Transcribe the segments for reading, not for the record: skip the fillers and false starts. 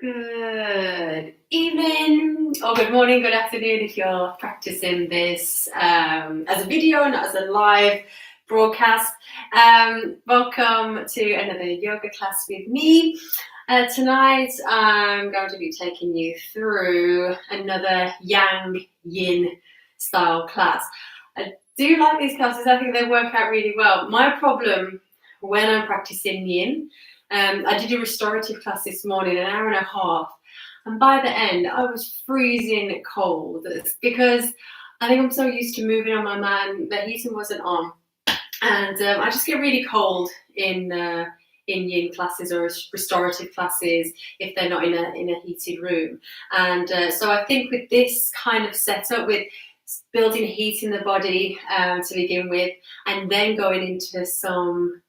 Good evening, or good morning, good afternoon if you're practicing this as a video, not as a live broadcast. Welcome to another yoga class with me. Tonight I'm going to be taking you through another yang yin style class. I do like these classes. I think they work out really well. My problem when I'm practicing yin, I did a restorative class this morning, an hour and a half, and by the end I was freezing cold because I think I'm so used to moving on my mat and the heating wasn't on, and I just get really cold in yin classes or restorative classes if they're not in a heated room. And so I think with this kind of setup, with building heat in the body to begin with, and then going into some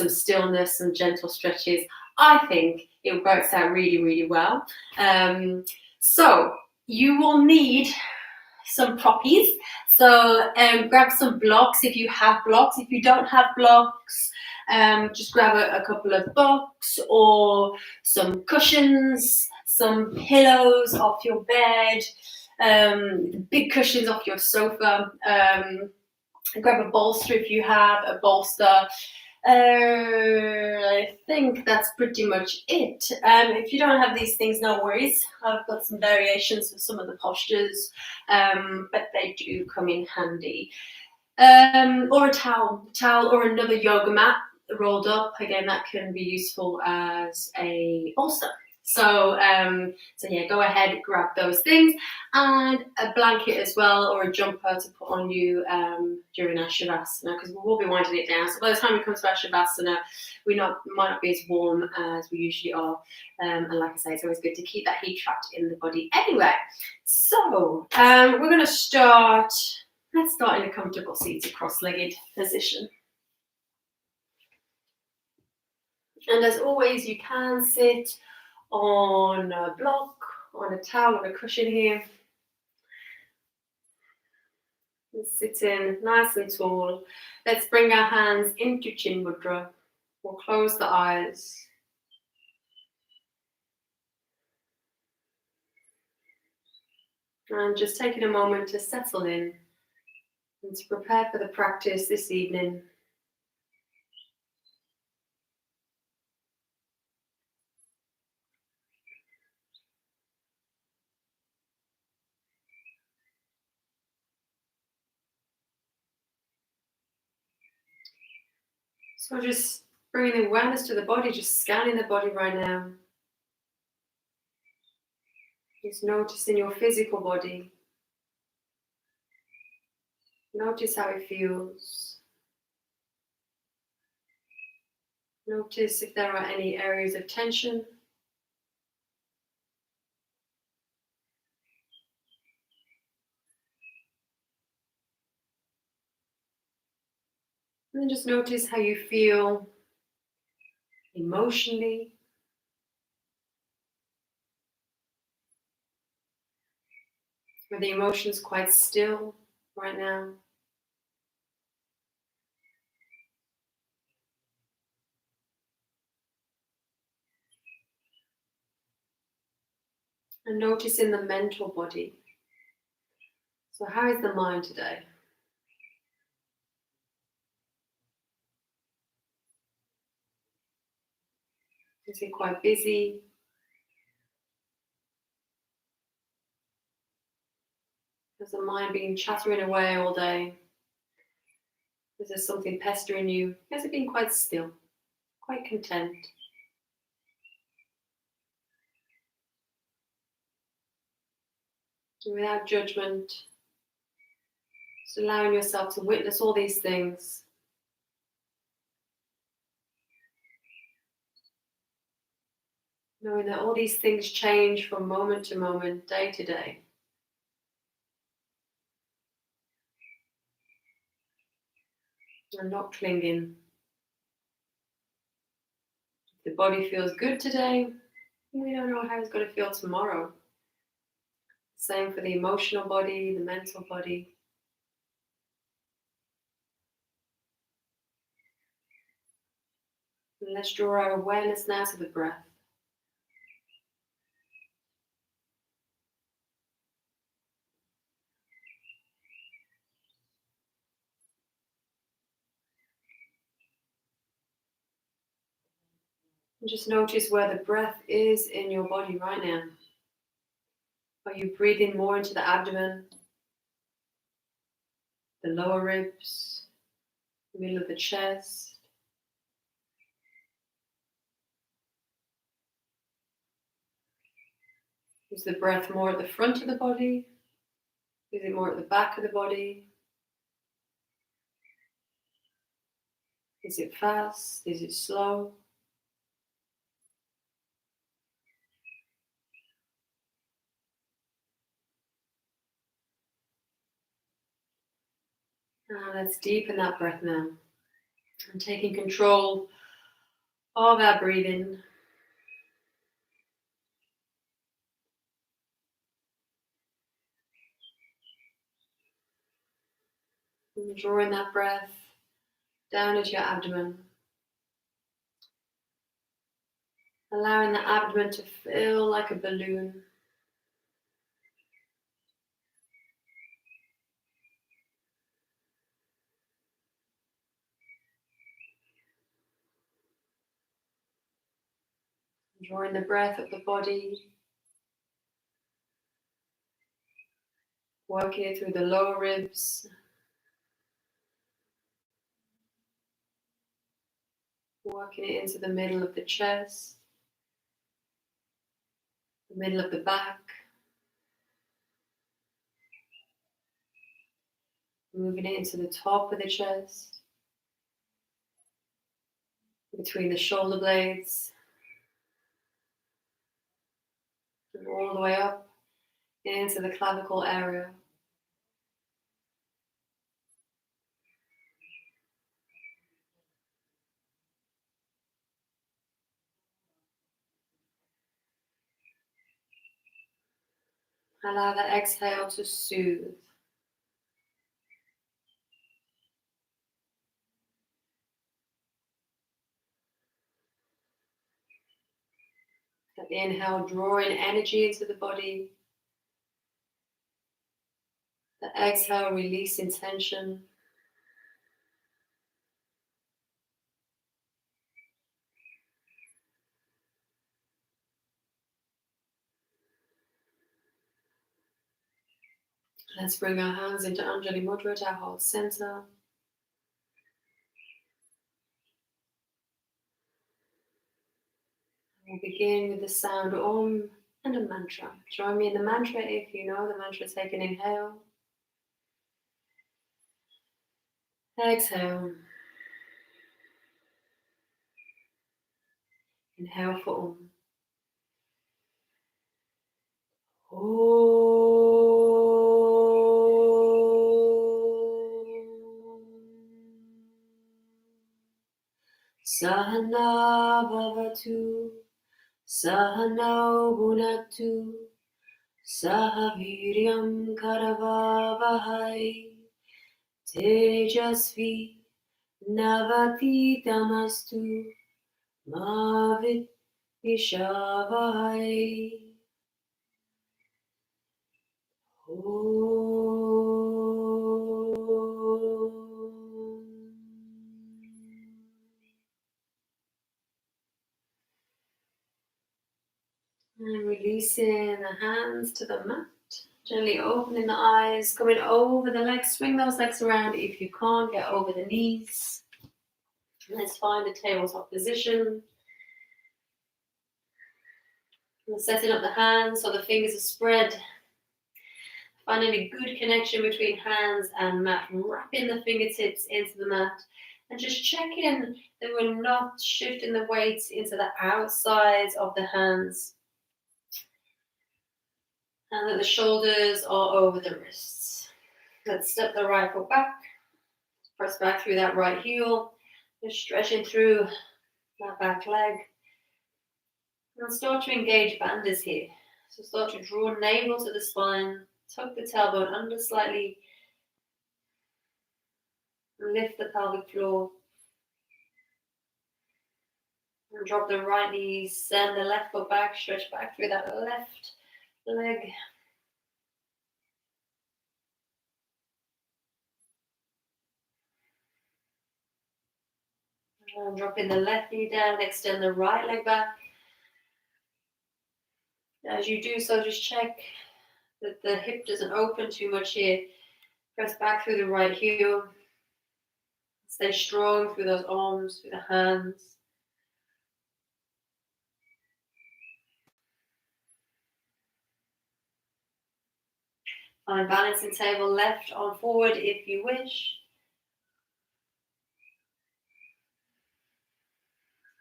stillness, some gentle stretches, I think it works out really, really well. So you will need some proppies. So grab some blocks if you have blocks. If you don't have blocks, just grab a couple of books or some cushions, some pillows off your bed, big cushions off your sofa. Grab a bolster if you have a bolster. I think that's pretty much it. If you don't have these things, no worries. I've got some variations for some of the postures, but they do come in handy. Or a towel or another yoga mat rolled up. Again, that can be useful as a bolster. So yeah, go ahead, grab those things, and a blanket as well, or a jumper to put on you during our Shavasana, because we will be winding it down. So by the time we come to our Shavasana, we might not be as warm as we usually are. And like I say, it's always good to keep that heat trapped in the body anyway. So we're going to start. Let's start in a comfortable seated cross-legged position. And as always, you can sit on a block, on a towel, on a cushion here. Sitting nice and tall. Let's bring our hands into Chin Mudra. We'll close the eyes. And just taking a moment to settle in and to prepare for the practice this evening. So just bringing awareness to the body, just scanning the body right now. Just noticing your physical body. Notice how it feels. Notice if there are any areas of tension. And then just notice how you feel emotionally. Are the emotions quite still right now? And notice in the mental body. So how is the mind today? Is it quite busy? Has the mind been chattering away all day? Is there something pestering you? Has it been quite still, quite content? Without judgment, just allowing yourself to witness all these things. Knowing that all these things change from moment to moment, day to day. And not clinging. If the body feels good today, we don't know how it's going to feel tomorrow. Same for the emotional body, the mental body. And let's draw our awareness now to the breath. And just notice where the breath is in your body right now. Are you breathing more into the abdomen, the lower ribs, the middle of the chest? Is the breath more at the front of the body? Is it more at the back of the body? Is it fast? Is it slow? Let's deepen that breath now. And taking control of our breathing. And drawing that breath down into your abdomen. Allowing the abdomen to fill like a balloon. Drawing the breath up the body. Working it through the lower ribs. Working it into the middle of the chest. The middle of the back. Moving it into the top of the chest. Between the shoulder blades. And all the way up into the clavicle area. Allow the exhale to soothe. That inhale, drawing energy into the body. The exhale, releasing tension. Let's bring our hands into Anjali Mudra to our heart center. We'll begin with the sound Om and a mantra. Join me in the mantra if you know the mantra. Take an inhale. Exhale. Inhale for Om. Sahana bhavatu, sahana bhunatu, sahaviryam karavavahai, tejasvi navati tamastu, mavit vishavahai. And releasing the hands to the mat. Gently opening the eyes, coming over the legs. Swing those legs around if you can't get over the knees. Let's find a tabletop position. And setting up the hands so the fingers are spread. Finding a good connection between hands and mat. Wrapping the fingertips into the mat. And just checking that we're not shifting the weight into the outsides of the hands. And that the shoulders are over the wrists. Let's step the right foot back. Press back through that right heel. Just stretching through that back leg. And start to engage bandhas here. So start to draw navel to the spine. Tuck the tailbone under slightly. Lift the pelvic floor. And drop the right knees. Send the left foot back. Stretch back through that left leg. And dropping the left knee down, extend the right leg back. As you do so, just check that the hip doesn't open too much here. Press back through the right heel. Stay strong through those arms, through the hands. Find balancing table, left arm forward if you wish.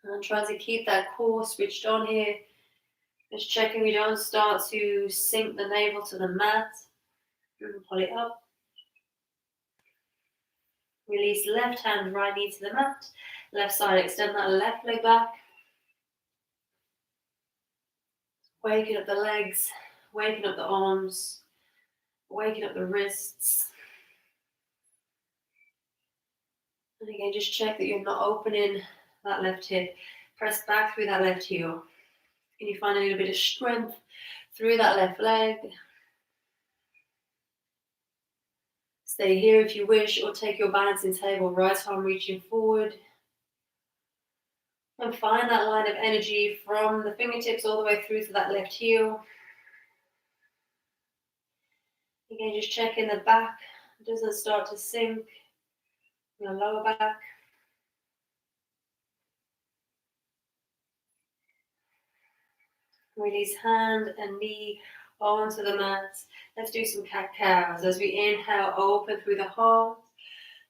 And try to keep that core switched on here. Just checking we don't start to sink the navel to the mat. Pull it up. Release left hand, right knee to the mat. Left side, extend that left leg back. Waking up the legs, waking up the arms, waking up the wrists. And again, just check that you're not opening that left hip. Press back through that left heel. Can you find a little bit of strength through that left leg? Stay here if you wish, or take your balancing table, right arm reaching forward. And find that line of energy from the fingertips all the way through to that left heel. Again, just checking the back doesn't start to sink. Your lower back. Release hand and knee onto the mat. Let's do some cat-cows. As we inhale, open through the heart.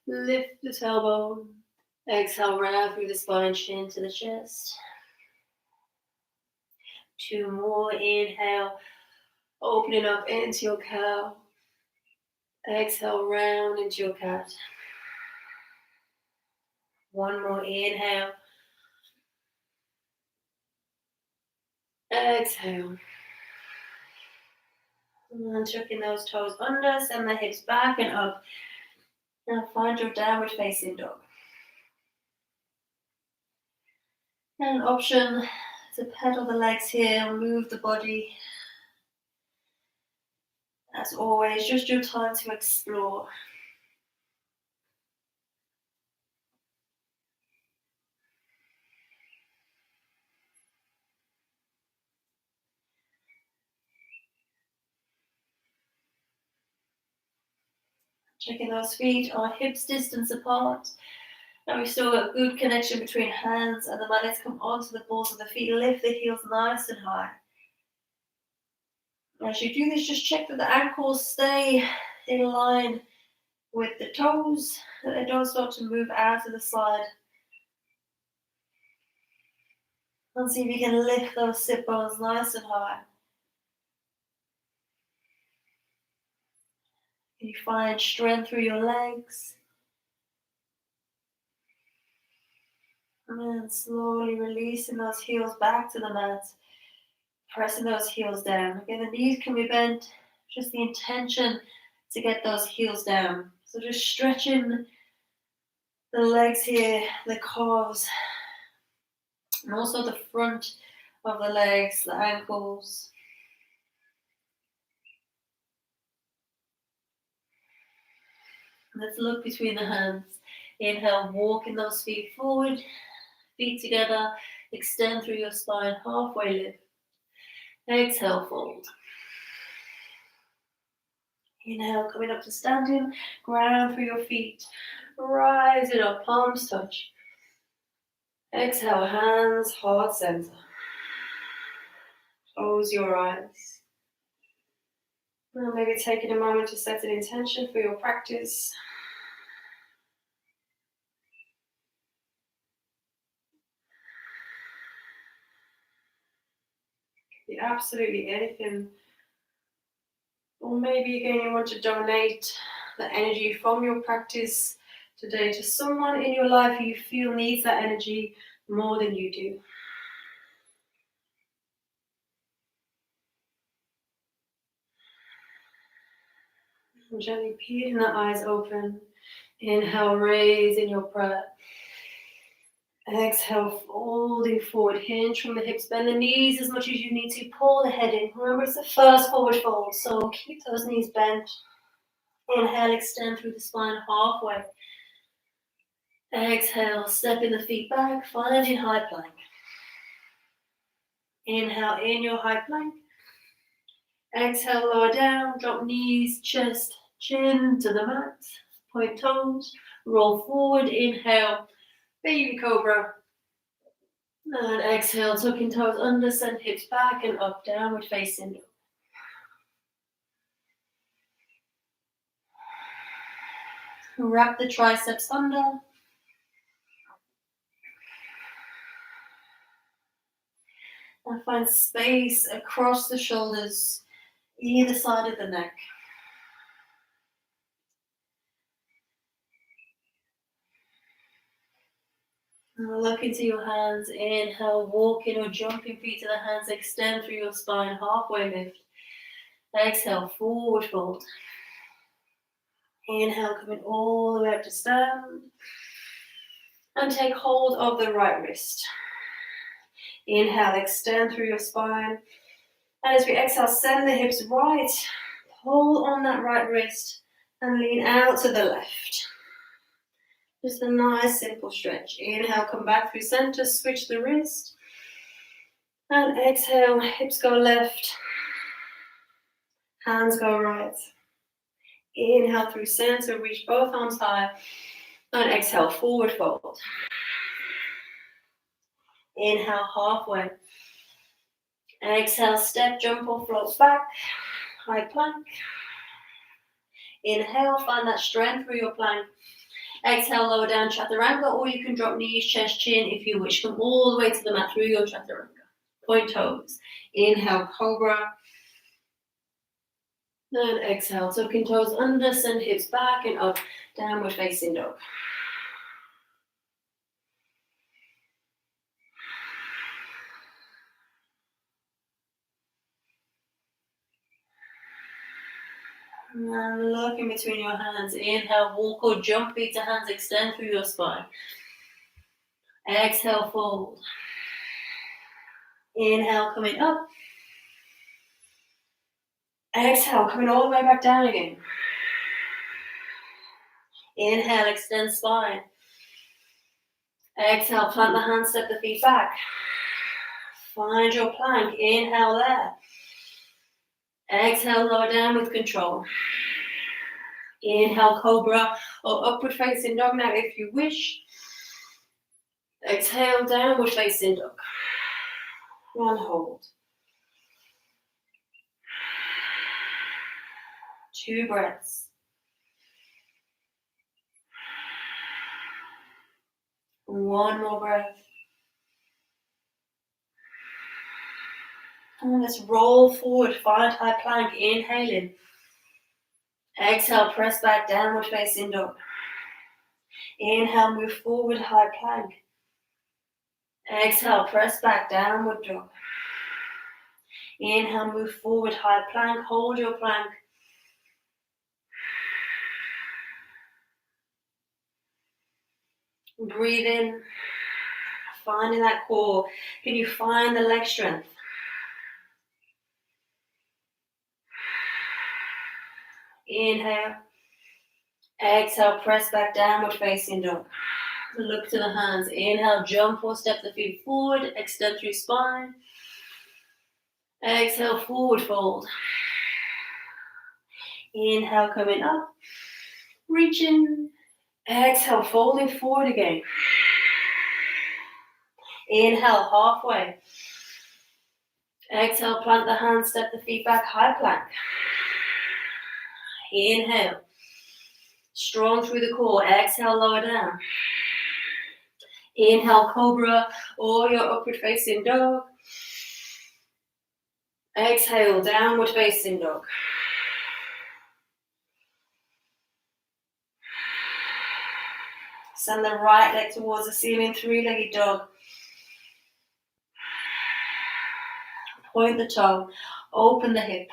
Lift the tailbone. Exhale, round through the spine, chin to the chest. 2 more. Inhale, opening up into your cow. Exhale, round into your cat. 1 more. Inhale. Exhale. And tucking those toes under, send the hips back and up. Now find your downward facing dog. And an option to pedal the legs here, move the body. As always, just your time to explore. Checking those feet are hips distance apart. Now we've still got good connection between hands and the mat. Let's come onto the balls of the feet. Lift the heels nice and high. As you do this, just check that the ankles stay in line with the toes, that they don't start to move out to the side. And see if you can lift those sit bones nice and high. Can you find strength through your legs? And then slowly releasing those heels back to the mat. Pressing those heels down. Again, the knees can be bent. Just the intention to get those heels down. So just stretching the legs here, the calves, and also the front of the legs, the ankles. Let's look between the hands. Inhale, walking those feet forward, feet together, extend through your spine, halfway lift. Exhale, fold. Inhale, coming up to standing, ground through your feet. Rise it up, palms touch. Exhale, hands, heart center. Close your eyes. And maybe taking a moment to set an intention for your practice. Be absolutely anything. Or maybe again you want to donate the energy from your practice today to someone in your life who you feel needs that energy more than you do. And gently peeling the eyes open. Inhale, raise in your breath. Exhale, folding forward, hinge from the hips, bend the knees as much as you need to, pull the head in. Remember, it's the first forward fold, so keep those knees bent. Inhale, extend through the spine halfway. Exhale, stepping the feet back, finding high plank. Inhale in your high plank. Exhale, lower down, drop knees, chest, chin to the mat. Point toes, roll forward, inhale, baby cobra. And exhale, tucking toes under, send hips back and up, downward facing dog. Wrap the triceps under. And find space across the shoulders, either side of the neck. Look into your hands. Inhale, walking or jumping feet to the hands. Extend through your spine, halfway lift. Exhale, forward fold. Inhale, coming all the way up to stand. And take hold of the right wrist. Inhale, extend through your spine. And as we exhale, send the hips right. Pull on that right wrist and lean out to the left. Just a nice simple stretch. Inhale, come back through center, switch the wrist. And exhale, hips go left. Hands go right. Inhale through center, reach both arms high. And exhale, forward fold. Inhale, halfway. Exhale, step, jump or float back. High plank. Inhale, find that strength through your plank. Exhale, lower down, chaturanga, or you can drop knees, chest, chin if you wish. Come all the way to the mat through your chaturanga. Point toes. Inhale, cobra. And exhale, tucking toes under, send hips back and up, downward facing dog. And look in between your hands. Inhale, walk or jump feet to hands, extend through your spine. Exhale, fold. Inhale, coming up. Exhale, coming all the way back down again. Inhale, extend spine. Exhale, plant the hands, step the feet back. Find your plank. Inhale there. Exhale, lower down with control. Inhale, cobra or upward facing dog now if you wish. Exhale, downward facing dog. And hold. 2 breaths. One more breath. And let's roll forward, find high plank, inhaling. Exhale, press back, downward facing dog. Inhale, move forward, high plank. Exhale, press back, downward dog. Inhale, move forward, high plank, hold your plank. Breathe in, finding that core. Can you find the leg strength? Inhale. Exhale, press back, downward facing dog. Look to the hands. Inhale, jump or step the feet forward. Extend through spine. Exhale, forward fold. Inhale, coming up. Reaching. Exhale, folding forward again. Inhale, halfway. Exhale, plant the hands, step the feet back, high plank. Inhale. Strong through the core. Exhale, lower down. Inhale, cobra or your upward facing dog. Exhale, downward facing dog. Send the right leg towards the ceiling, 3-legged dog. Point the toe, open the hip.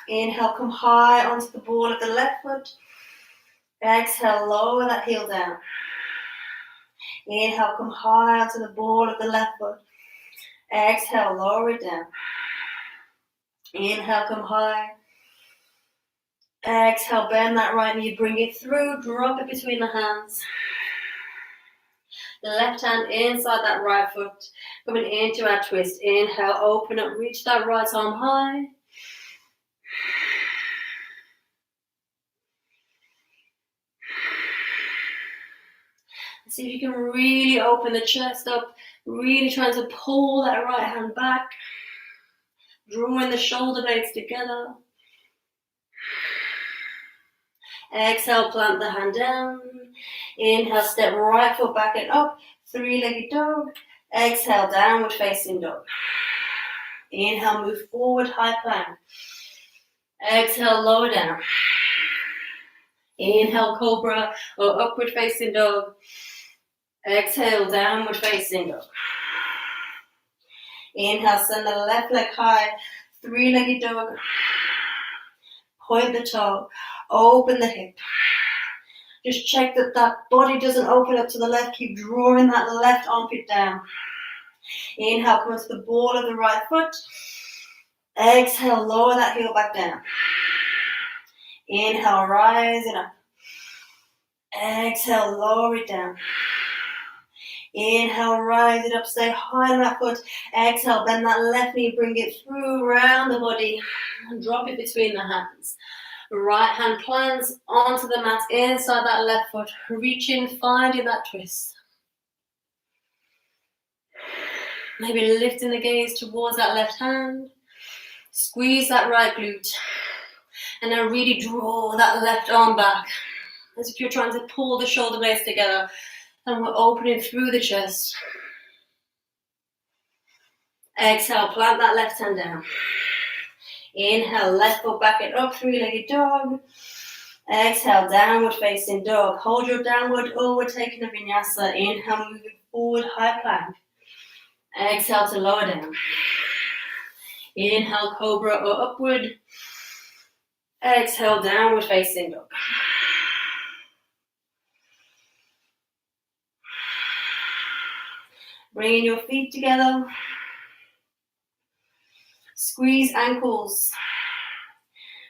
Inhale, come high onto the ball of the left foot. Exhale, lower that heel down. Inhale, come high onto the ball of the left foot. Exhale, lower it down. Inhale, come high. Exhale, bend that right knee, bring it through, drop it between the hands. The left hand inside that right foot, coming into our twist. Inhale, open up, reach that right arm high. See if you can really open the chest up, really trying to pull that right hand back, drawing the shoulder blades together. Exhale, plant the hand down. Inhale, step right foot back and up, three-legged dog. Exhale, downward facing dog. Inhale, move forward, high plank. Exhale, lower down. Inhale, cobra or upward facing dog. Exhale, downward facing dog. Inhale, send the left leg high, three-legged dog. Point the toe, open the hip. Just check that that body doesn't open up to the left. Keep drawing that left armpit down. Inhale, come to the ball of the right foot. Exhale, lower that heel back down. Inhale, rise it up. Exhale, lower it down. Inhale, rise it up, stay high on that foot. Exhale, bend that left knee, bring it through, around the body, and drop it between the hands. Right hand plants onto the mat, inside that left foot, reaching, finding that twist. Maybe lifting the gaze towards that left hand. Squeeze that right glute. And then really draw that left arm back, as if you're trying to pull the shoulder blades together. And we're opening through the chest. Exhale, plant that left hand down. Inhale, left foot back and up, three-legged dog. Exhale, downward facing dog. Hold your downward, overtaking a vinyasa. Inhale, moving forward, high plank. Exhale to lower down. Inhale, cobra or upward. Exhale, downward facing dog. Bringing your feet together. Squeeze ankles.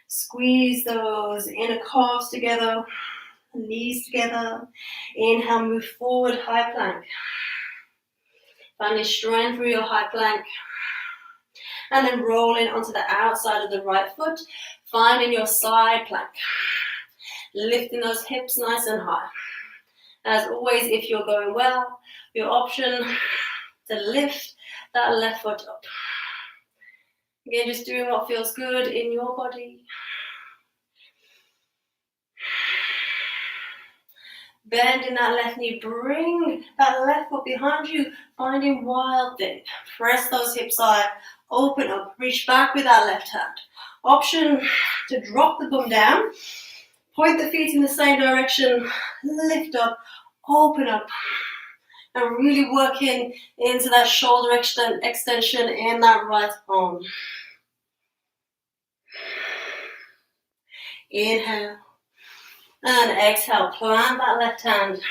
Squeeze those inner calves together. Knees together. Inhale, move forward, high plank. Finding strength through your high plank. And then rolling onto the outside of the right foot. Finding your side plank. Lifting those hips nice and high. As always, if you're going well, your option to lift that left foot up. Again, just doing what feels good in your body. Bending that left knee, bring that left foot behind you, finding wild thing. Press those hips high, open up, reach back with that left hand. Option to drop the bum down, point the feet in the same direction, lift up, open up, and really working into that shoulder extension in that right arm. Inhale and exhale, plant that left hand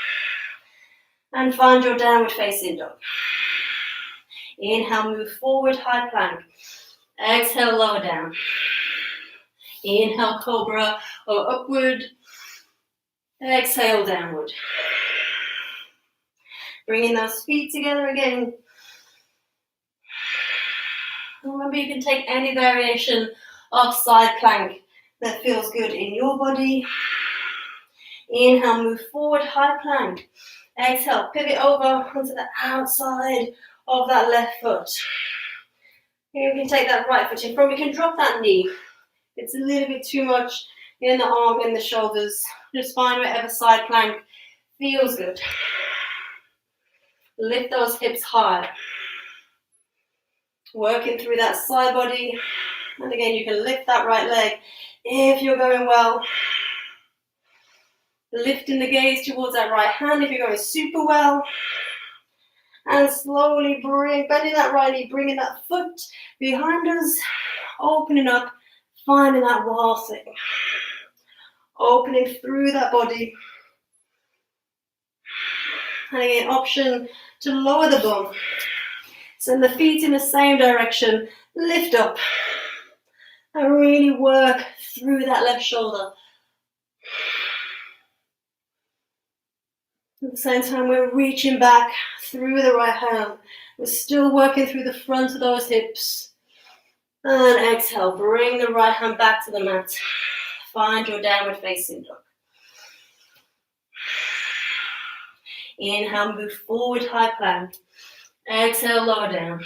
and find your downward facing dog. Inhale, move forward, high plank. Exhale, lower down. Inhale, cobra or upward. Exhale, downward. Bringing those feet together again. Remember, you can take any variation of side plank that feels good in your body. Inhale, move forward, high plank. Exhale, pivot over onto the outside of that left foot. Here you can take that right foot in front. You can drop that knee. It's a little bit too much in the arm, in the shoulders. Just find whatever side plank feels good. Lift those hips high. Working through that side body. And again, you can lift that right leg if you're going well. Lifting the gaze towards that right hand if you're going super well. And slowly bending that right knee, bringing that foot behind us. Opening up, finding that wall thing. Opening through that body. And again, option to lower the bum. Send the feet in the same direction. Lift up. And really work through that left shoulder. At the same time, we're reaching back through the right hand. We're still working through the front of those hips. And exhale, bring the right hand back to the mat. Find your downward facing dog. Inhale, move forward, high plank. Exhale, lower down.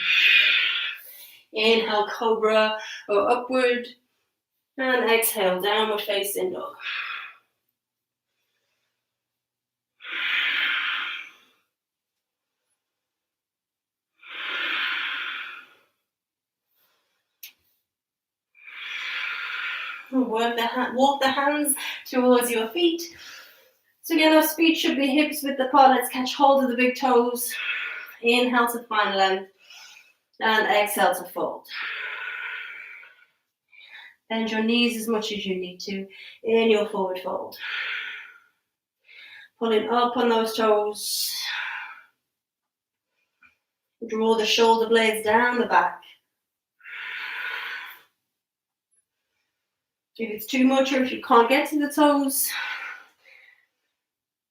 Inhale, cobra or upward. And exhale, downward facing dog. Walk the hands towards your feet. So again, those feet should be hips width apart. Let's catch hold of the big toes. Inhale to find length. And exhale to fold. Bend your knees as much as you need to in your forward fold. Pulling up on those toes. Draw the shoulder blades down the back. If it's too much or if you can't get to the toes,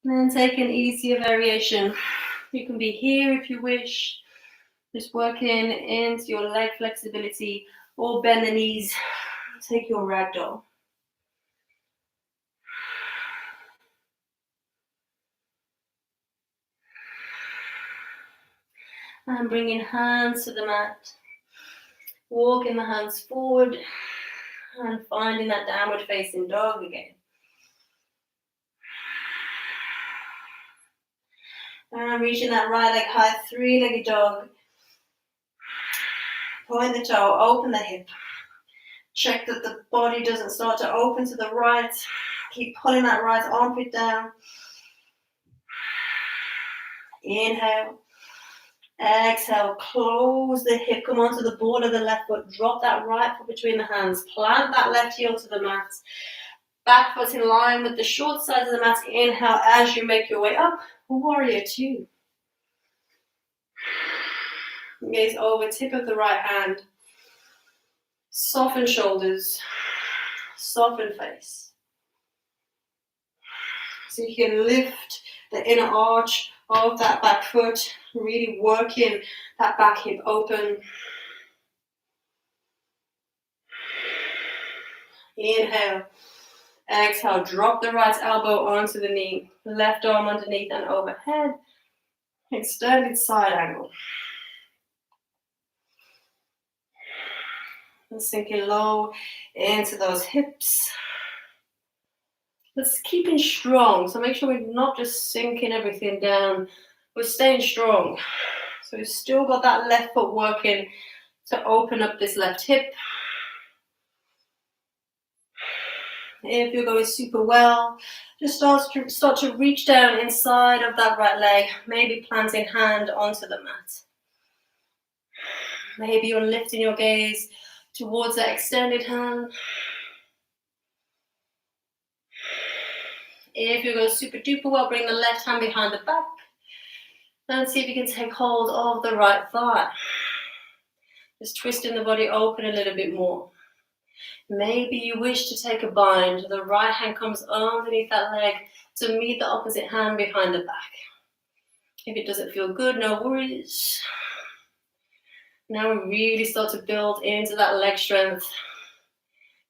then take an easier variation. You can be here if you wish. Just working into your leg flexibility or bend the knees. Take your ragdoll. And bringing hands to the mat. Walking the hands forward and finding that downward facing dog again. And reaching that right leg high, three-legged dog. Point the toe, open the hip. Check that the body doesn't start to open to the right. Keep pulling that right armpit down. Inhale. Exhale, close the hip, come onto the ball of the left foot, drop that right foot between the hands, plant that left heel to the mat, back foot in line with the short side of the mat. Inhale as you make your way up, warrior two. Gaze over, tip of the right hand, soften shoulders, soften face. So you can lift the inner arch of that back foot, really working that back hip open. Inhale. Exhale, drop the right elbow onto the knee, left arm underneath and overhead. Extended side angle. And sinking low into those hips. Let's keep it strong, so make sure we're not just sinking everything down, we're staying strong. So we've still got that left foot working to open up this left hip. If you're going super well, just start to reach down inside of that right leg, maybe planting hand onto the mat. Maybe you're lifting your gaze towards that extended hand. If you're going super duper well, bring the left hand behind the back. And see if you can take hold of the right thigh. Just twisting the body open a little bit more. Maybe you wish to take a bind. The right hand comes underneath that leg to meet the opposite hand behind the back. If it doesn't feel good, no worries. Now we really start to build into that leg strength.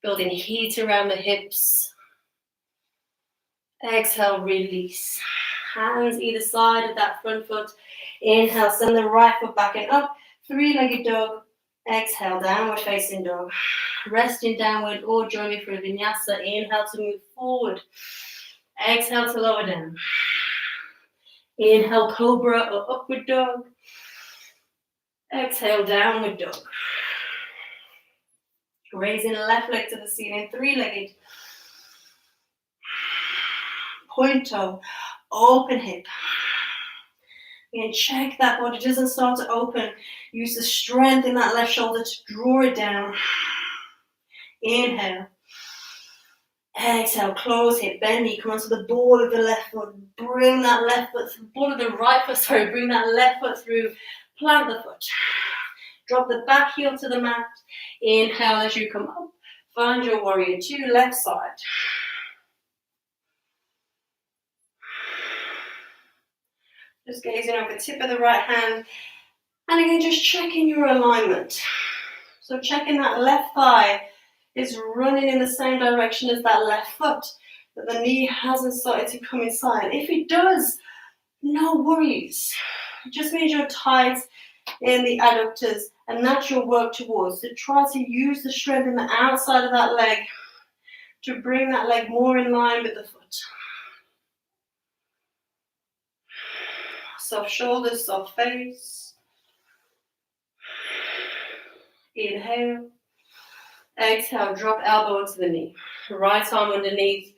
Building heat around the hips. Exhale, release. Hands either side of that front foot. Inhale, send the right foot back and up. Three-legged dog. Exhale, downward facing dog. Resting downward or join me for a vinyasa. Inhale to move forward. Exhale to lower down. Inhale, cobra or upward dog. Exhale, downward dog. Raising the left leg to the ceiling, three-legged. Point toe, open hip. And check that body doesn't start to open. Use the strength in that left shoulder to draw it down. Inhale. Exhale, close hip, bend knee, come onto the ball of the left foot. Bring that left foot, ball of the right foot, sorry, bring that left foot through. Plant the foot. Drop the back heel to the mat. Inhale as you come up. Find your warrior two, left side. Just gazing over the tip of the right hand. And again, just checking your alignment. So checking that left thigh is running in the same direction as that left foot, that the knee hasn't started to come inside. If it does, no worries. It just means you're tight in the adductors, and that's your work towards. So try to use the strength in the outside of that leg to bring that leg more in line with the foot. Soft shoulders, soft face. Inhale. Exhale, drop elbow onto the knee. Right arm underneath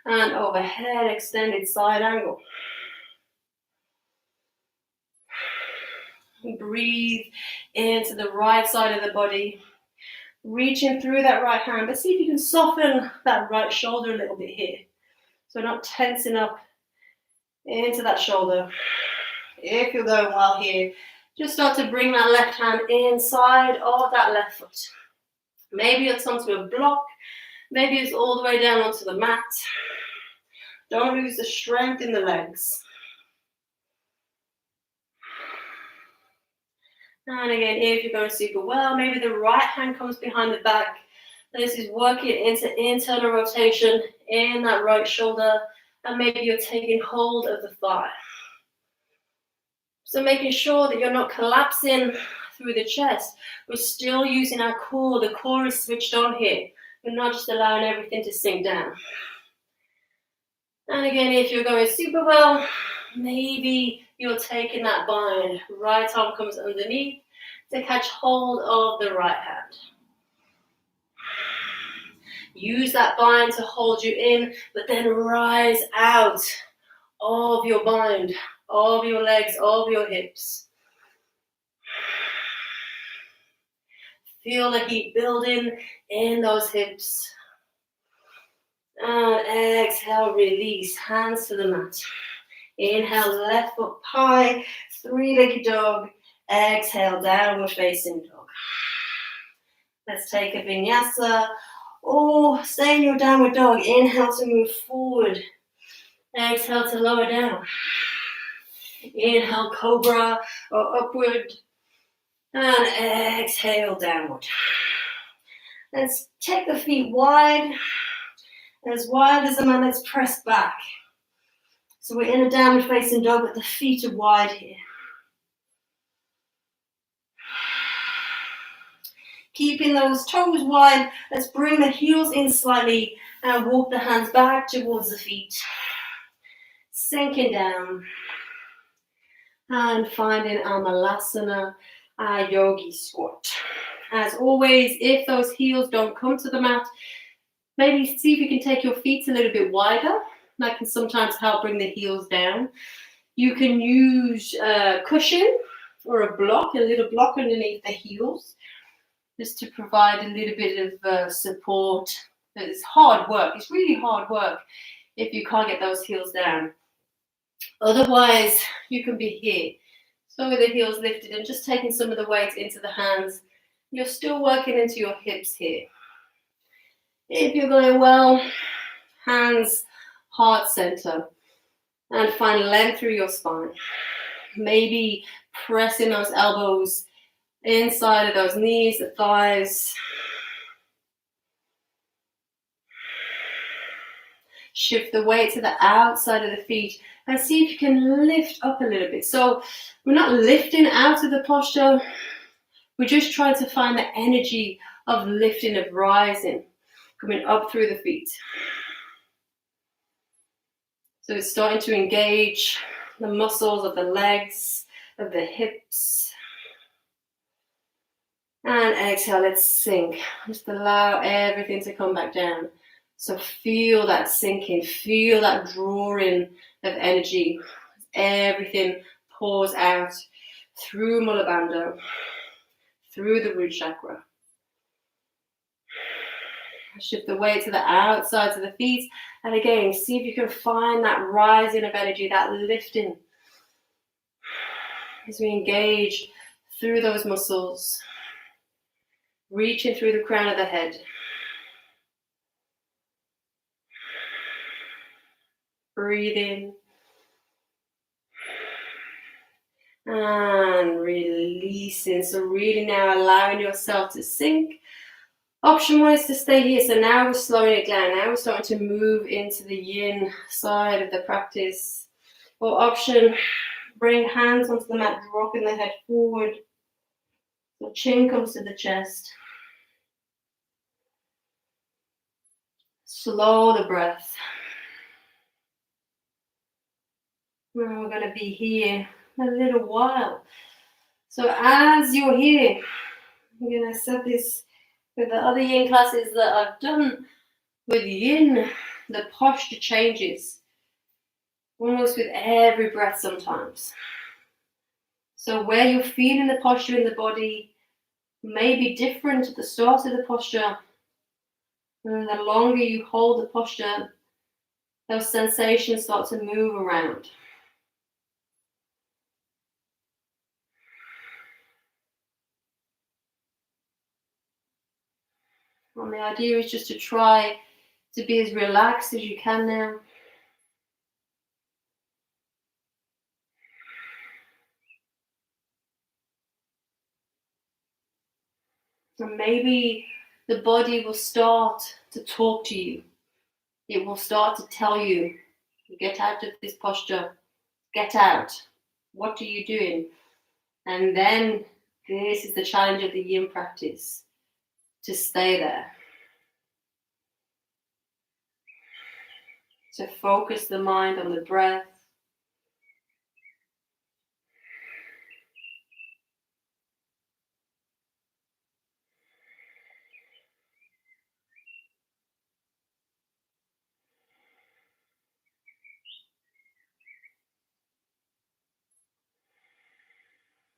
and overhead, extended side angle. Breathe into the right side of the body. Reaching through that right hand, but see if you can soften that right shoulder a little bit here. So not tensing up into that shoulder. If you're going well here, just start to bring that left hand inside of that left foot. Maybe it's onto a block. Maybe it's all the way down onto the mat. Don't lose the strength in the legs. And again, if you're going super well, maybe the right hand comes behind the back. This is working into internal rotation in that right shoulder. And maybe you're taking hold of the thigh. So making sure that you're not collapsing through the chest. We're still using our core. The core is switched on here. We're not just allowing everything to sink down. And again, if you're going super well, maybe you're taking that bind. Right arm comes underneath to catch hold of the right hand. Use that bind to hold you in, but then rise out of your bind, of your legs, of your hips. Feel the heat building in those hips. And exhale, release, hands to the mat. Inhale, left foot high, three-legged dog. Exhale, downward facing dog. Let's take a vinyasa or stay in your downward dog. Inhale to move forward. Exhale to lower down. Inhale, cobra or upward. And exhale, downward. Let's take the feet wide as the mat. Let's press back. So we're in a downward facing dog, but the feet are wide here. Keeping those toes wide, let's bring the heels in slightly and walk the hands back towards the feet. Sinking down. And finding our Malasana, our yogi squat. As always, if those heels don't come to the mat, maybe see if you can take your feet a little bit wider. That can sometimes help bring the heels down. You can use a cushion or a block, a little block underneath the heels, just to provide a little bit of support. It's hard work. It's really hard work if you can't get those heels down. Otherwise, you can be here. So with the heels lifted and just taking some of the weight into the hands. You're still working into your hips here. If you're going well, hands, heart center. And find length through your spine. Maybe pressing those elbows inside of those knees, the thighs. Shift the weight to the outside of the feet and see if you can lift up a little bit. So we're not lifting out of the posture. We're just trying to find the energy of lifting, of rising, coming up through the feet. So it's starting to engage the muscles of the legs, of the hips. And exhale, let's sink. Just allow everything to come back down. So feel that sinking, feel that drawing of energy. Everything pours out through Mula Bandha, through the root chakra. Shift the weight to the outsides of the feet. And again, see if you can find that rising of energy, that lifting. As we engage through those muscles, reaching through the crown of the head. Breathe in. And releasing. So really now allowing yourself to sink. Option one is to stay here. So now we're slowing it down. Now we're starting to move into the yin side of the practice. Or option, bring hands onto the mat, dropping the head forward. So chin comes to the chest. Slow the breath. Now we're going to be here a little while. So as you're here, I'm going to set this with the other yin classes that I've done with yin. The posture changes almost with every breath sometimes. So where you're feeling the posture in the body may be different at the start of the posture. And the longer you hold the posture, those sensations start to move around. And the idea is just to try to be as relaxed as you can now. And maybe the body will start to talk to you. It will start to tell you, get out of this posture, get out. What are you doing? And then this is the challenge of the yin practice, to stay there. To focus the mind on the breath.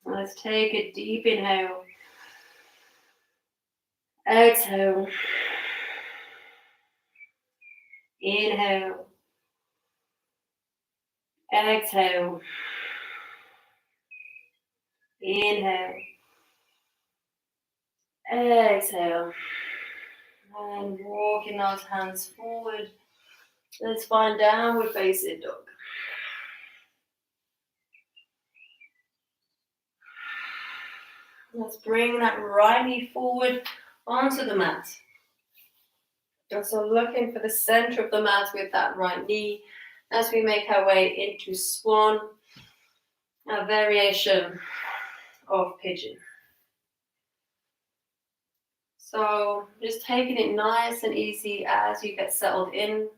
Let's take a deep inhale. Exhale. Inhale. Exhale. Inhale. Exhale. And walking those hands forward. Let's find downward facing dog. Let's bring that right knee forward onto the mat. And so looking for the center of the mat with that right knee as we make our way into swan, a variation of pigeon. So just taking it nice and easy as you get settled in.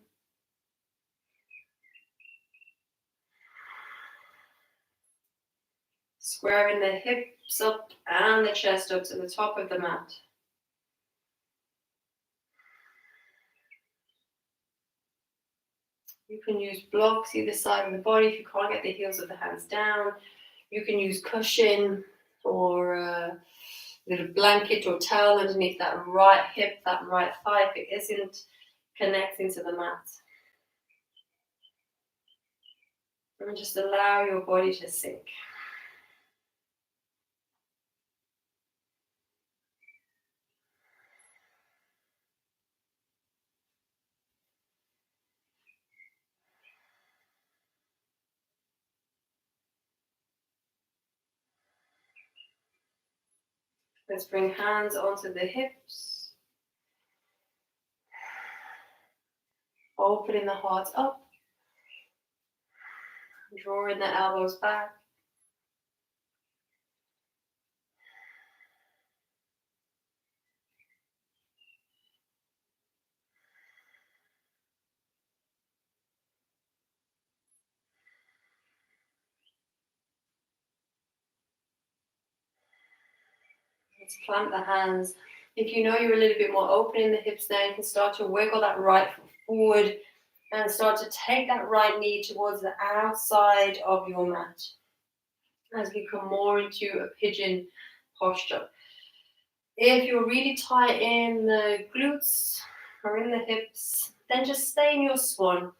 Squaring the hips up and the chest up to the top of the mat. You can use blocks either side of the body if you can't get the heels of the hands down. You can use cushion or a little blanket or towel underneath that right hip, that right thigh if it isn't connecting to the mat. And just allow your body to sink. Let's bring hands onto the hips. Opening the heart up. Drawing the elbows back. Let's plant the hands. If you know you're a little bit more open in the hips now, you can start to wiggle that right foot forward and start to take that right knee towards the outside of your mat as we come more into a pigeon posture. If you're really tight in the glutes or in the hips, then just stay in your swan.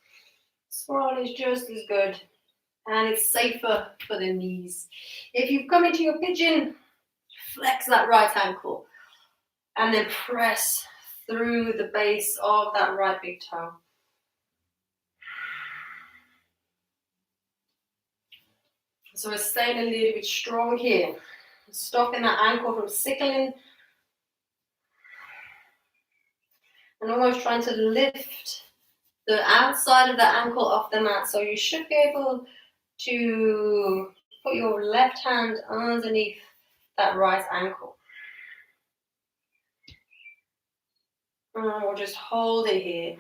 Swan is just as good and it's safer for the knees. If you've come into your pigeon, flex that right ankle and then press through the base of that right big toe. So we're staying a little bit strong here, stopping that ankle from sickling, and almost trying to lift the outside of the ankle off the mat. So you should be able to put your left hand underneath that right ankle. And we'll just hold it here.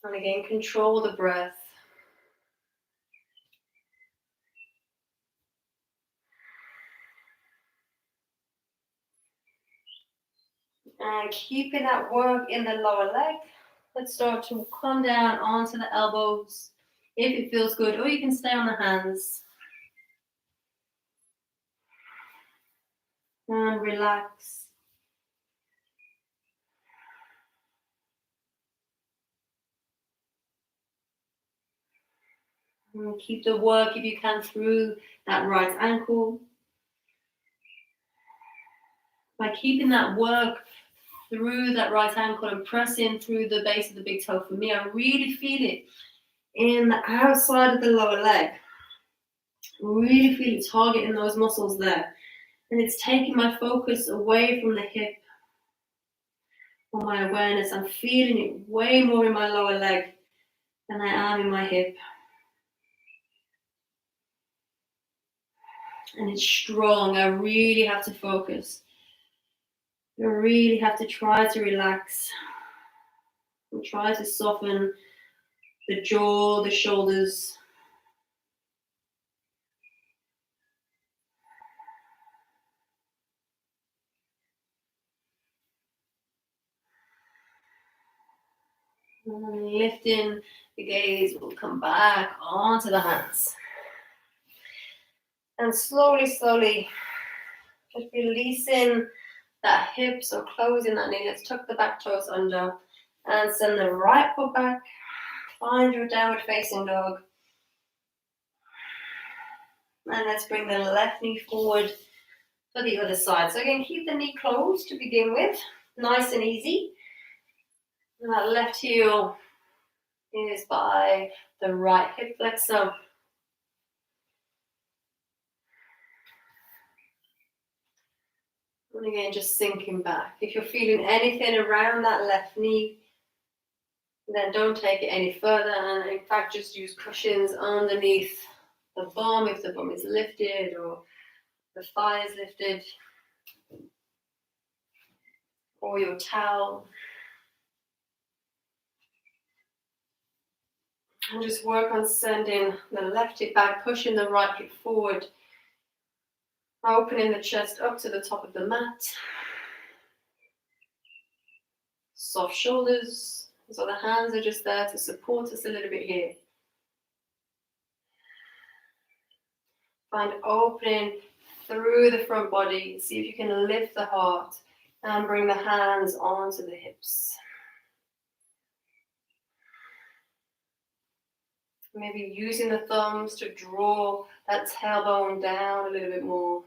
And again, control the breath. And keeping that work in the lower leg. Let's start to come down onto the elbows if it feels good, or you can stay on the hands. And relax. And keep the work, if you can, through that right ankle. By keeping that work through that right ankle and pressing through the base of the big toe, for me, I really feel it in the outside of the lower leg. Really feel it targeting those muscles there. And it's taking my focus away from the hip or my awareness. I'm feeling it way more in my lower leg than I am in my hip. And it's strong. I really have to focus. I really have to try to relax and try to soften the jaw, the shoulders. And lifting the gaze, we'll come back onto the hands. And slowly, slowly, just releasing that hip, so closing that knee. Let's tuck the back toes under and send the right foot back. Find your downward facing dog. And let's bring the left knee forward for the other side. So again, keep the knee closed to begin with. Nice and easy. And that left heel is by the right hip flexor. And again, just sinking back. If you're feeling anything around that left knee, then don't take it any further. And in fact, just use cushions underneath the bum if the bum is lifted or the thigh is lifted. Or your towel. And just work on sending the left hip back, pushing the right hip forward. Opening the chest up to the top of the mat. Soft shoulders. So the hands are just there to support us a little bit here. Find opening through the front body. See if you can lift the heart and bring the hands onto the hips. Maybe using the thumbs to draw that tailbone down a little bit more.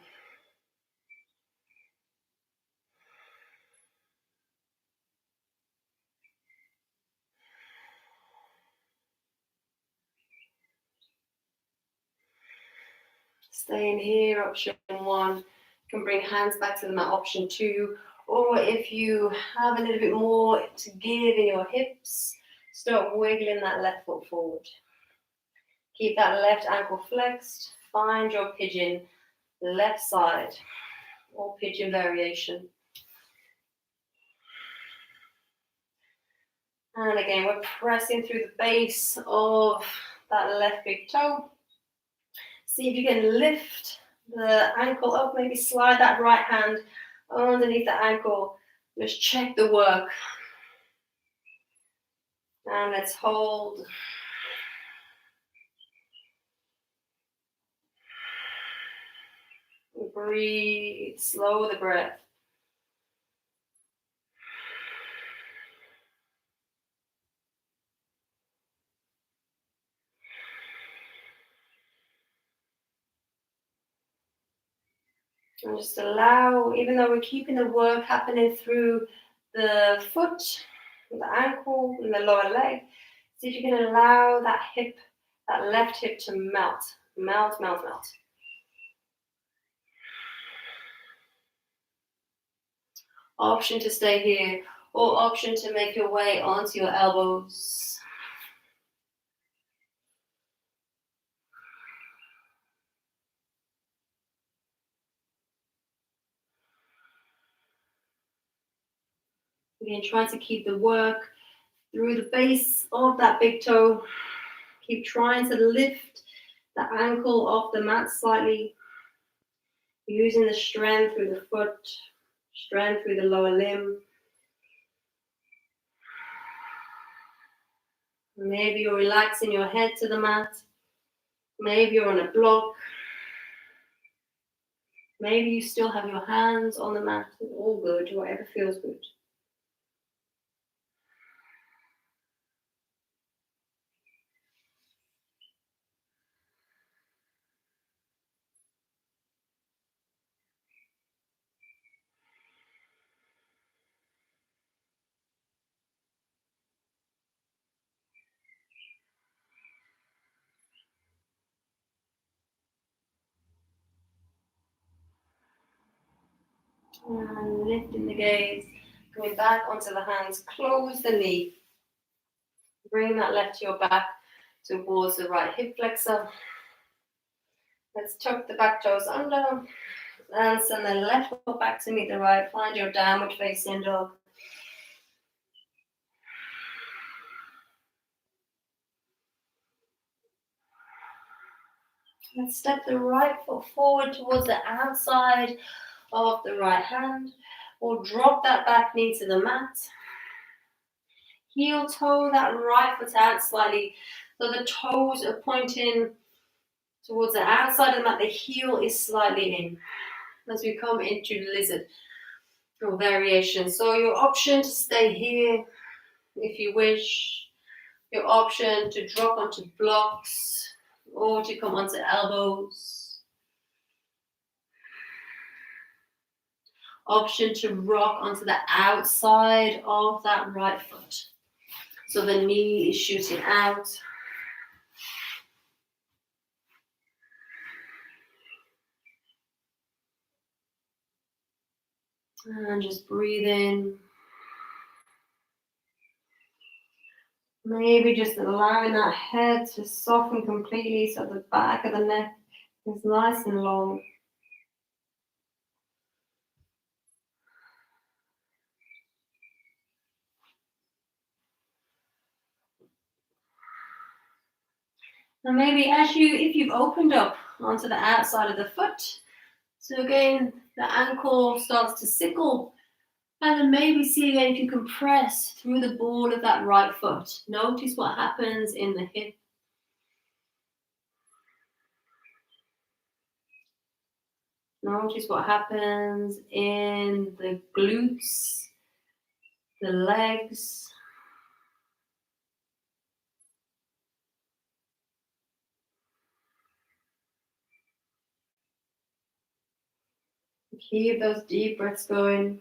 Staying here, option one. You can bring hands back to the mat, option two. Or if you have a little bit more to give in your hips, start wiggling that left foot forward. Keep that left ankle flexed. Find your pigeon left side or pigeon variation. And again, we're pressing through the base of that left big toe. See if you can lift the ankle up, maybe slide that right hand underneath the ankle. Just check the work. And let's hold. Breathe, slow the breath. And just allow, even though we're keeping the work happening through the foot, the ankle, and the lower leg, see if you can allow that hip that left hip to melt, melt, melt, melt. Option to stay here, or option to make your way onto your elbows. Again, try to keep the work through the base of that big toe. Keep trying to lift the ankle off the mat slightly, using the strength through the foot, strength through the lower limb. Maybe you're relaxing your head to the mat. Maybe you're on a block. Maybe you still have your hands on the mat. It's all good, whatever feels good. And lifting the gaze, going back onto the hands, close the knee. Bring that left heel back towards the right hip flexor. Let's tuck the back toes under and send the left foot back to meet the right. Find your downward facing dog. Let's step the right foot forward towards the outside of the right hand, or drop that back knee to the mat. Heel toe that right foot out slightly, so the toes are pointing towards the outside of the mat. The heel is slightly in as we come into lizard or variation. So your option to stay here if you wish, your option to drop onto blocks or to come onto elbows, option to rock onto the outside of that right foot so the knee is shooting out. And just breathe in. Maybe just allowing that head to soften completely so the back of the neck is nice and long. And maybe if you've opened up onto the outside of the foot, so again, the ankle starts to sickle. And then maybe see again if you can press through the ball of that right foot. Notice what happens in the hip. Notice what happens in the glutes, the legs. Keep those deep breaths going.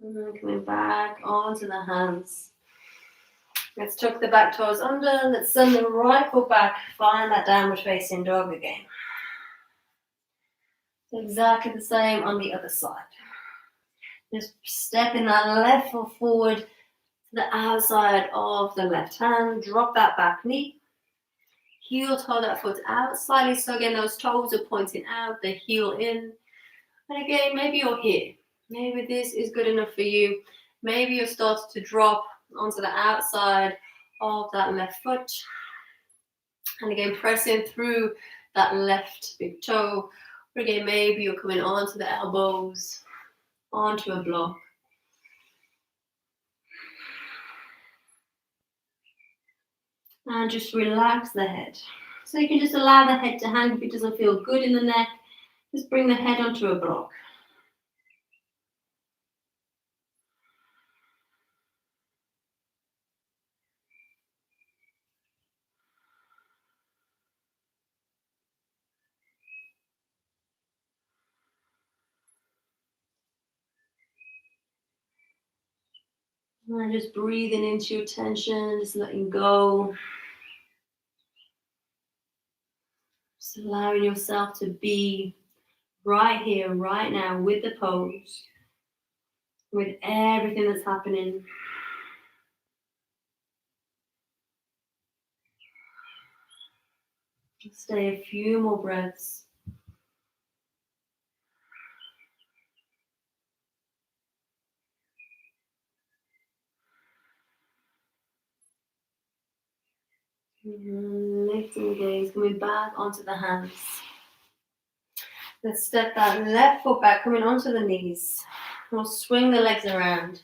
And then coming back onto the hands. Let's tuck the back toes under. Let's send the right foot back. Find that downward facing dog again. Exactly the same on the other side. Just stepping that left foot forward to the outside of the left hand. Drop that back knee. Heel toe that foot out slightly. So again, those toes are pointing out, the heel in. And again, maybe you're here. Maybe this is good enough for you. Maybe you're starting to drop onto the outside of that left foot. And again, pressing through that left big toe. Or again, maybe you're coming onto the elbows, onto a block. And just relax the head. So you can just allow the head to hang if it doesn't feel good in the neck. Just bring the head onto a block. And just breathing into your tension, just letting go. Just allowing yourself to be right here, right now, with the pose, with everything that's happening. Stay a few more breaths. Lifting the gaze, coming back onto the hands. Let's step that left foot back, coming onto the knees. We'll swing the legs around.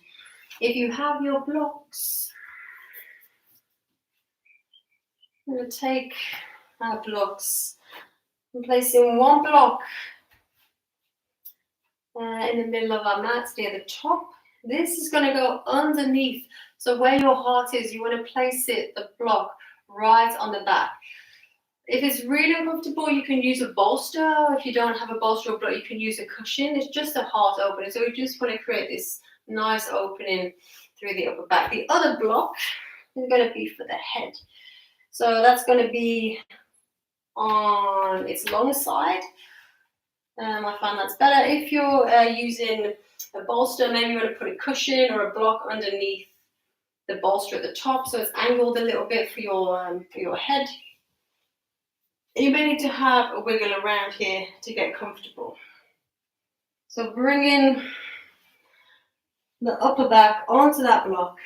If you have your blocks, we're going to take our blocks and placing one block in the middle of our mats near the top. This is going to go underneath. So where your heart is, you want to place it, the block, right on the back. If it's really uncomfortable, you can use a bolster. If you don't have a bolster or block, you can use a cushion. It's just a heart opening. So we just want to create this nice opening through the upper back. The other block is going to be for the head. So that's going to be on its long side. I find that's better. If you're using a bolster, maybe you want to put a cushion or a block underneath the bolster at the top, so it's angled a little bit for your head. You may need to have a wiggle around here to get comfortable. So bringing the upper back onto that block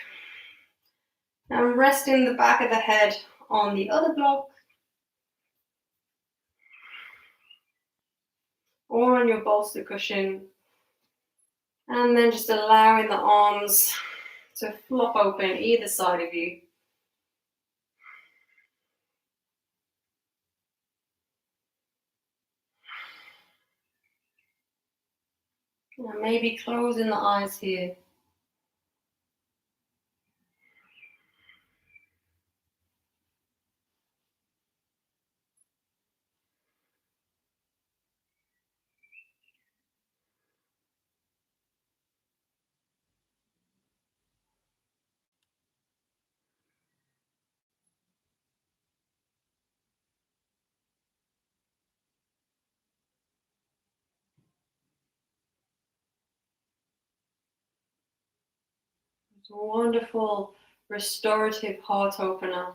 and resting the back of the head on the other block or on your bolster cushion, and then just allowing the arms to flop open either side of you. And maybe closing the eyes here. It's a wonderful restorative heart opener.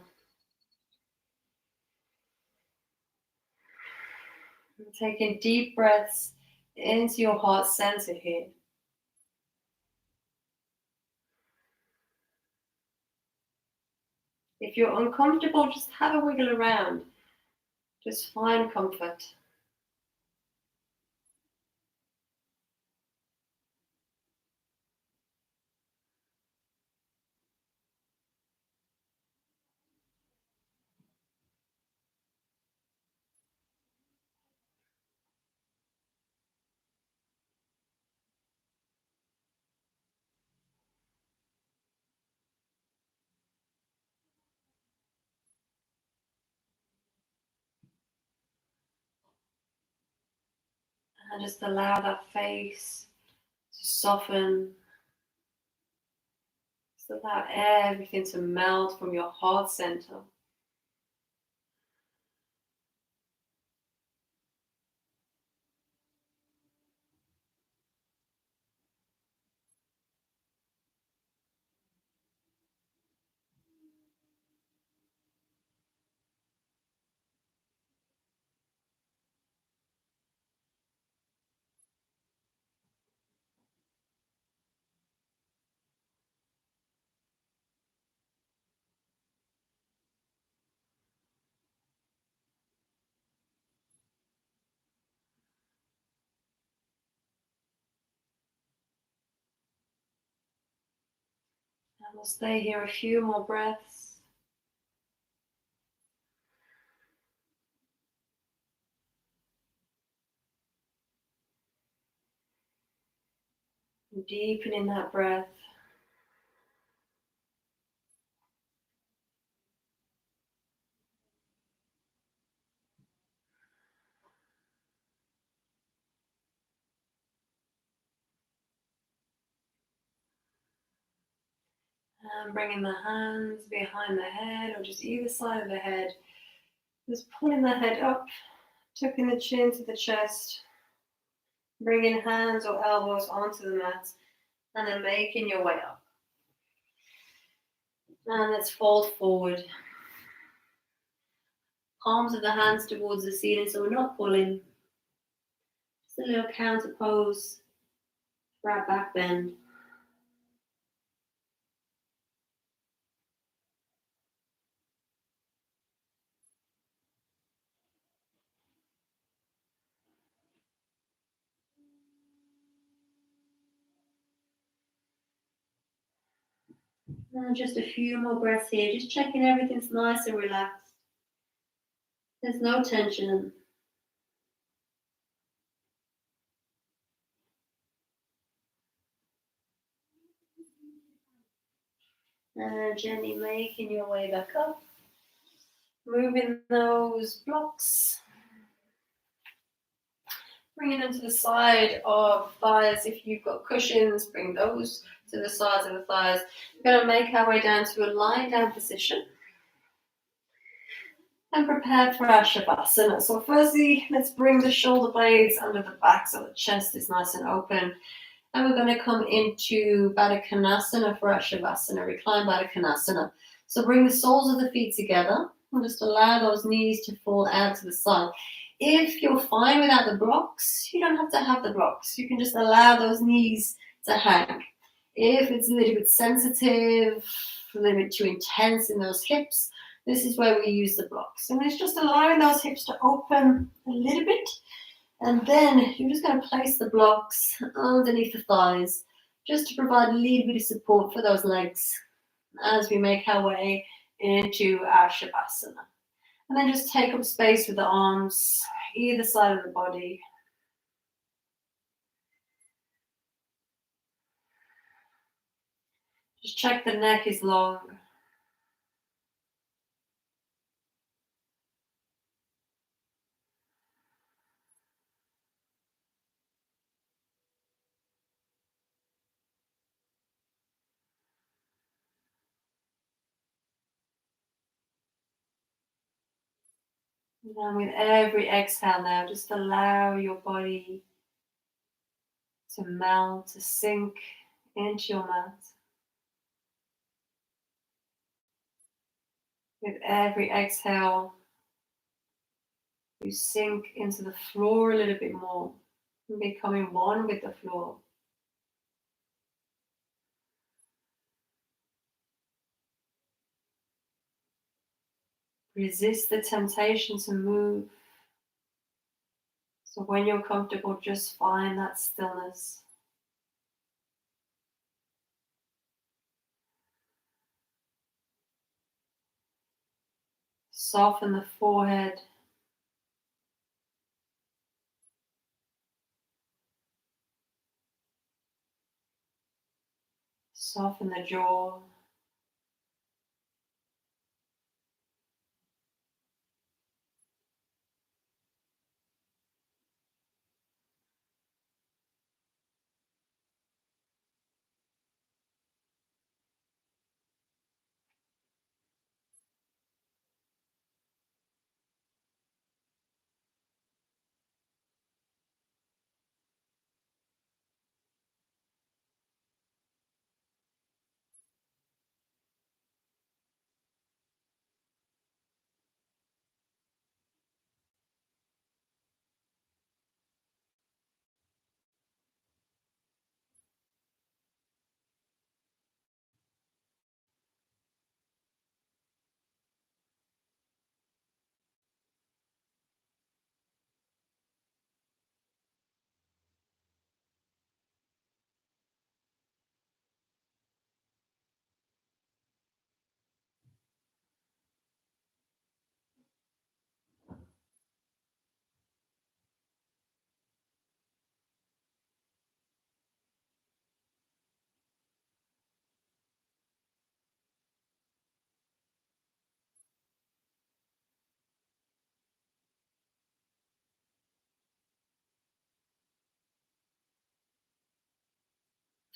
And taking deep breaths into your heart center here. If you're uncomfortable, just have a wiggle around. Just find comfort. And just allow that face to soften. Just allow everything to melt from your heart center. And we'll stay here a few more breaths. Deepening that breath. And bringing the hands behind the head or just either side of the head. Just pulling the head up, tucking the chin to the chest, bringing hands or elbows onto the mat, and then making your way up. And let's fold forward. Palms of the hands towards the ceiling, so we're not pulling. Just a little counter pose for our back bend. And just a few more breaths here, just checking everything's nice and relaxed. There's no tension. And gently making your way back up. Moving those blocks. Bringing them to the side of thighs. If you've got cushions, bring those to the sides of the thighs. We're going to make our way down to a lying down position. And prepare for our Shavasana. So firstly, let's bring the shoulder blades under the back so the chest is nice and open. And we're going to come into Baddha Konasana for our Shavasana, recline Baddha Konasana. So bring the soles of the feet together and just allow those knees to fall out to the side. If you're fine without the blocks, you don't have to have the blocks. You can just allow those knees to hang. If it's a little bit sensitive, a little bit too intense in those hips, this is where we use the blocks. And it's just allowing those hips to open a little bit. And then you're just going to place the blocks underneath the thighs just to provide a little bit of support for those legs as we make our way into our Shavasana. And then just take up space with the arms either side of the body. Just check the neck is long. And with every exhale now, just allow your body to melt, to sink into your mat. With every exhale, you sink into the floor a little bit more, becoming one with the floor. Resist the temptation to move. So when you're comfortable, just find that stillness. Soften the forehead. Soften the jaw.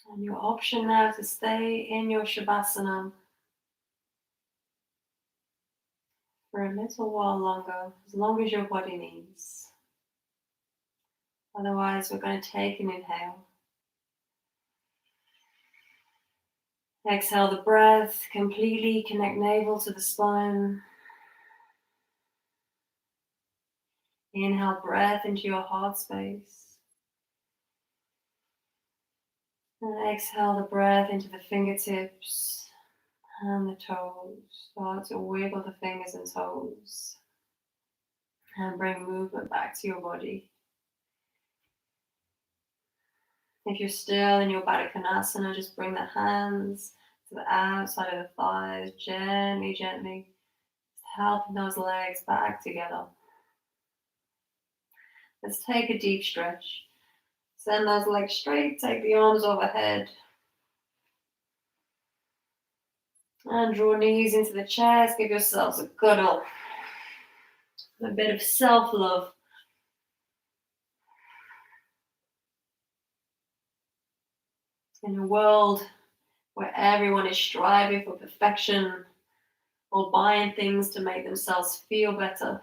And your option now to stay in your Shavasana for a little while longer, as long as your body needs. Otherwise, we're going to take an inhale. Exhale the breath, completely connect navel to the spine. Inhale breath into your heart space. And exhale the breath into the fingertips and the toes. Start to wiggle the fingers and toes. And bring movement back to your body. If you're still in your Baddha Konasana, just bring the hands to the outside of the thighs, gently, gently, helping those legs back together. Let's take a deep stretch. Send those legs straight, take the arms overhead. And draw knees into the chest, give yourselves a cuddle. A bit of self-love. In a world where everyone is striving for perfection or buying things to make themselves feel better,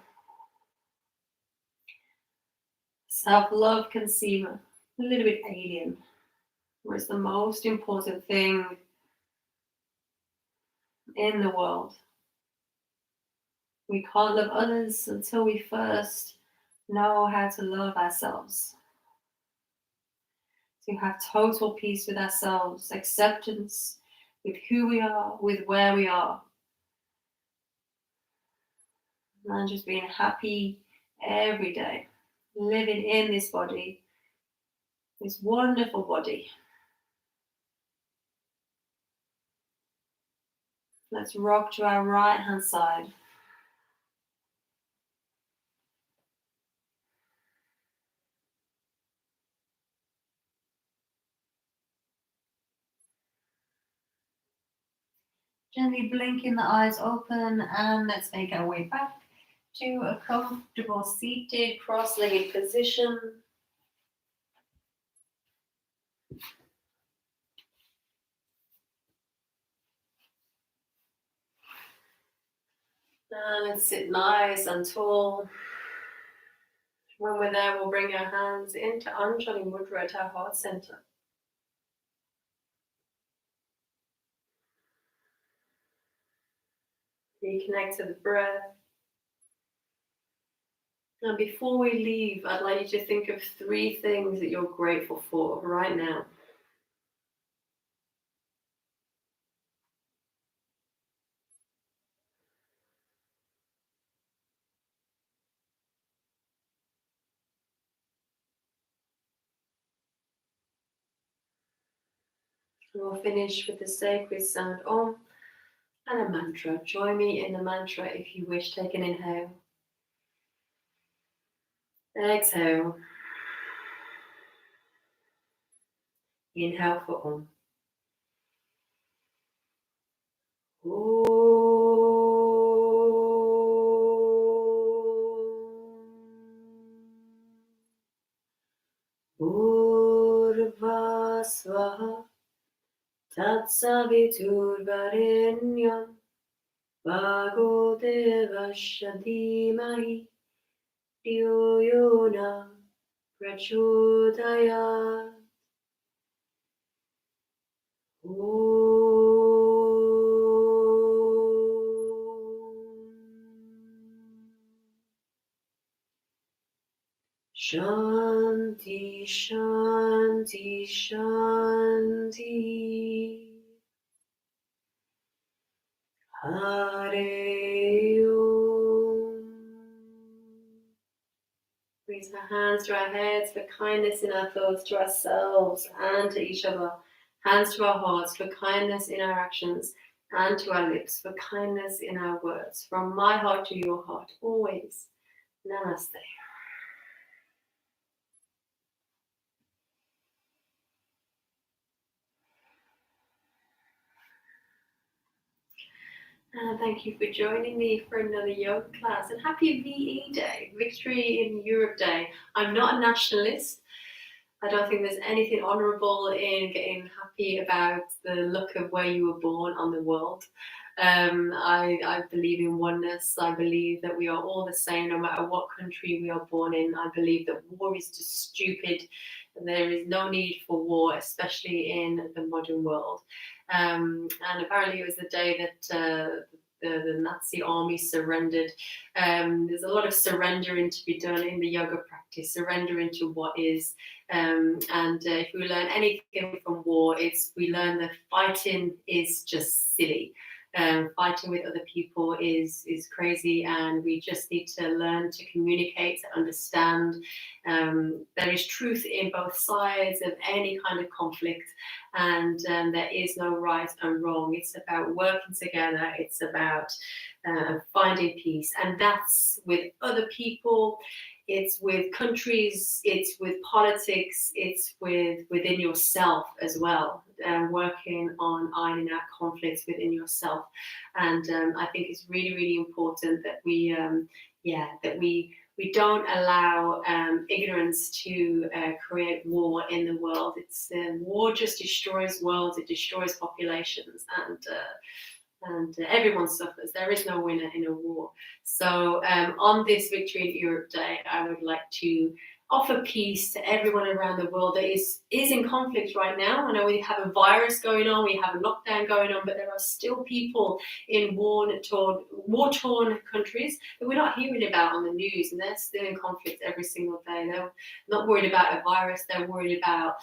self-love can seem a little bit alien, where it's the most important thing in the world. We can't love others until we first know how to love ourselves. To have total peace with ourselves, acceptance with who we are, with where we are. And just being happy every day, living in this body, this wonderful body. Let's rock to our right hand side. Gently blinking the eyes open, and let's make our way back to a comfortable seated cross-legged position. And let's sit nice and tall. When we're there, we'll bring our hands into Anjali Mudra at our heart center. Reconnect to the breath. And before we leave, I'd like you to think of 3 things that you're grateful for right now. We'll finish with the sacred sound Om and a mantra. Join me in the mantra if you wish. Take an inhale. Exhale. Inhale for Om. Urva Swaha Tatsaviturvarenyam Bhago Devasya Dhimahi Dhiyo Yona Prachodayat. Shanti, Shanti, Shanti. Hare Om. Raise our hands to our heads for kindness in our thoughts to ourselves and to each other. Hands to our hearts for kindness in our actions, and to our lips for kindness in our words. From my heart to your heart, always. Namaste. Thank you for joining me for another yoga class, and happy VE Day, Victory in Europe Day. I'm not a nationalist. I don't think there's anything honourable in getting happy about the look of where you were born on the world. I believe in oneness. I believe that we are all the same no matter what country we are born in. I believe that war is just stupid and there is no need for war, especially in the modern world. And apparently it was the day that the Nazi army surrendered. There's a lot of surrendering to be done in the yoga practice, surrendering to what is. And if we learn anything from war, we learn that fighting is just silly. Fighting with other people is crazy, and we just need to learn to communicate, to understand. There is truth in both sides of any kind of conflict, and there is no right and wrong. It's about working together. It's about finding peace, and that's with other people. It's with countries, it's with politics, it's within yourself as well, working on ironing out conflicts within yourself. And I think it's really, really important that we don't allow ignorance to create war in the world. War just destroys worlds, it destroys populations, and everyone suffers. There is no winner in a war. So on this Victory in Europe Day, I would like to offer peace to everyone around the world that is in conflict right now. I know we have a virus going on, we have a lockdown going on, but there are still people in war-torn countries that we're not hearing about on the news, and they're still in conflict every single day. They're not worried about a virus, they're worried about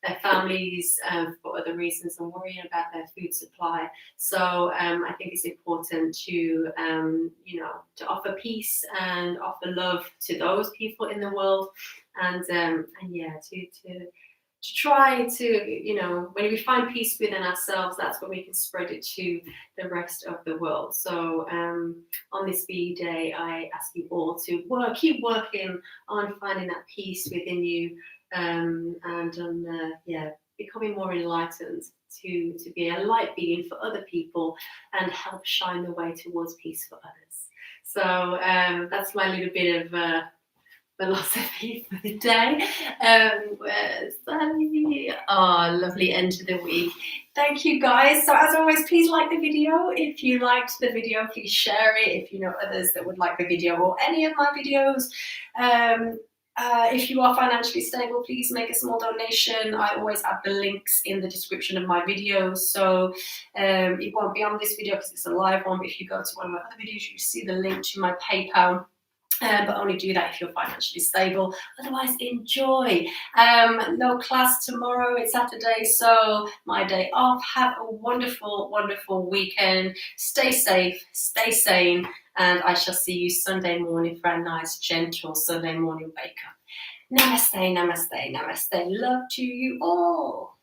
their families for other reasons and worrying about their food supply. So I think it's important to to offer peace and offer love to those people in the world, and to try to, when we find peace within ourselves, that's when we can spread it to the rest of the world. So on this B Day, I ask you all to keep working on finding that peace within you, and on becoming more enlightened to be a light being for other people and help shine the way towards peace for others. So that's my little bit of philosophy for the day. Lovely end to the week. Thank you guys. So as always, please like the video. If you liked the video, please share it. If you know others that would like the video or any of my videos, if you are financially stable, please make a small donation. I always add the links in the description of my videos, so it won't be on this video because it's a live one, but if you go to one of my other videos, you see the link to my PayPal. But only do that if you're financially stable. Otherwise, enjoy. No class tomorrow, it's Saturday, so my day off. Have a wonderful, wonderful weekend. Stay safe, stay sane, and I shall see you Sunday morning for a nice, gentle Sunday morning wake up. Namaste, namaste, namaste. Love to you all.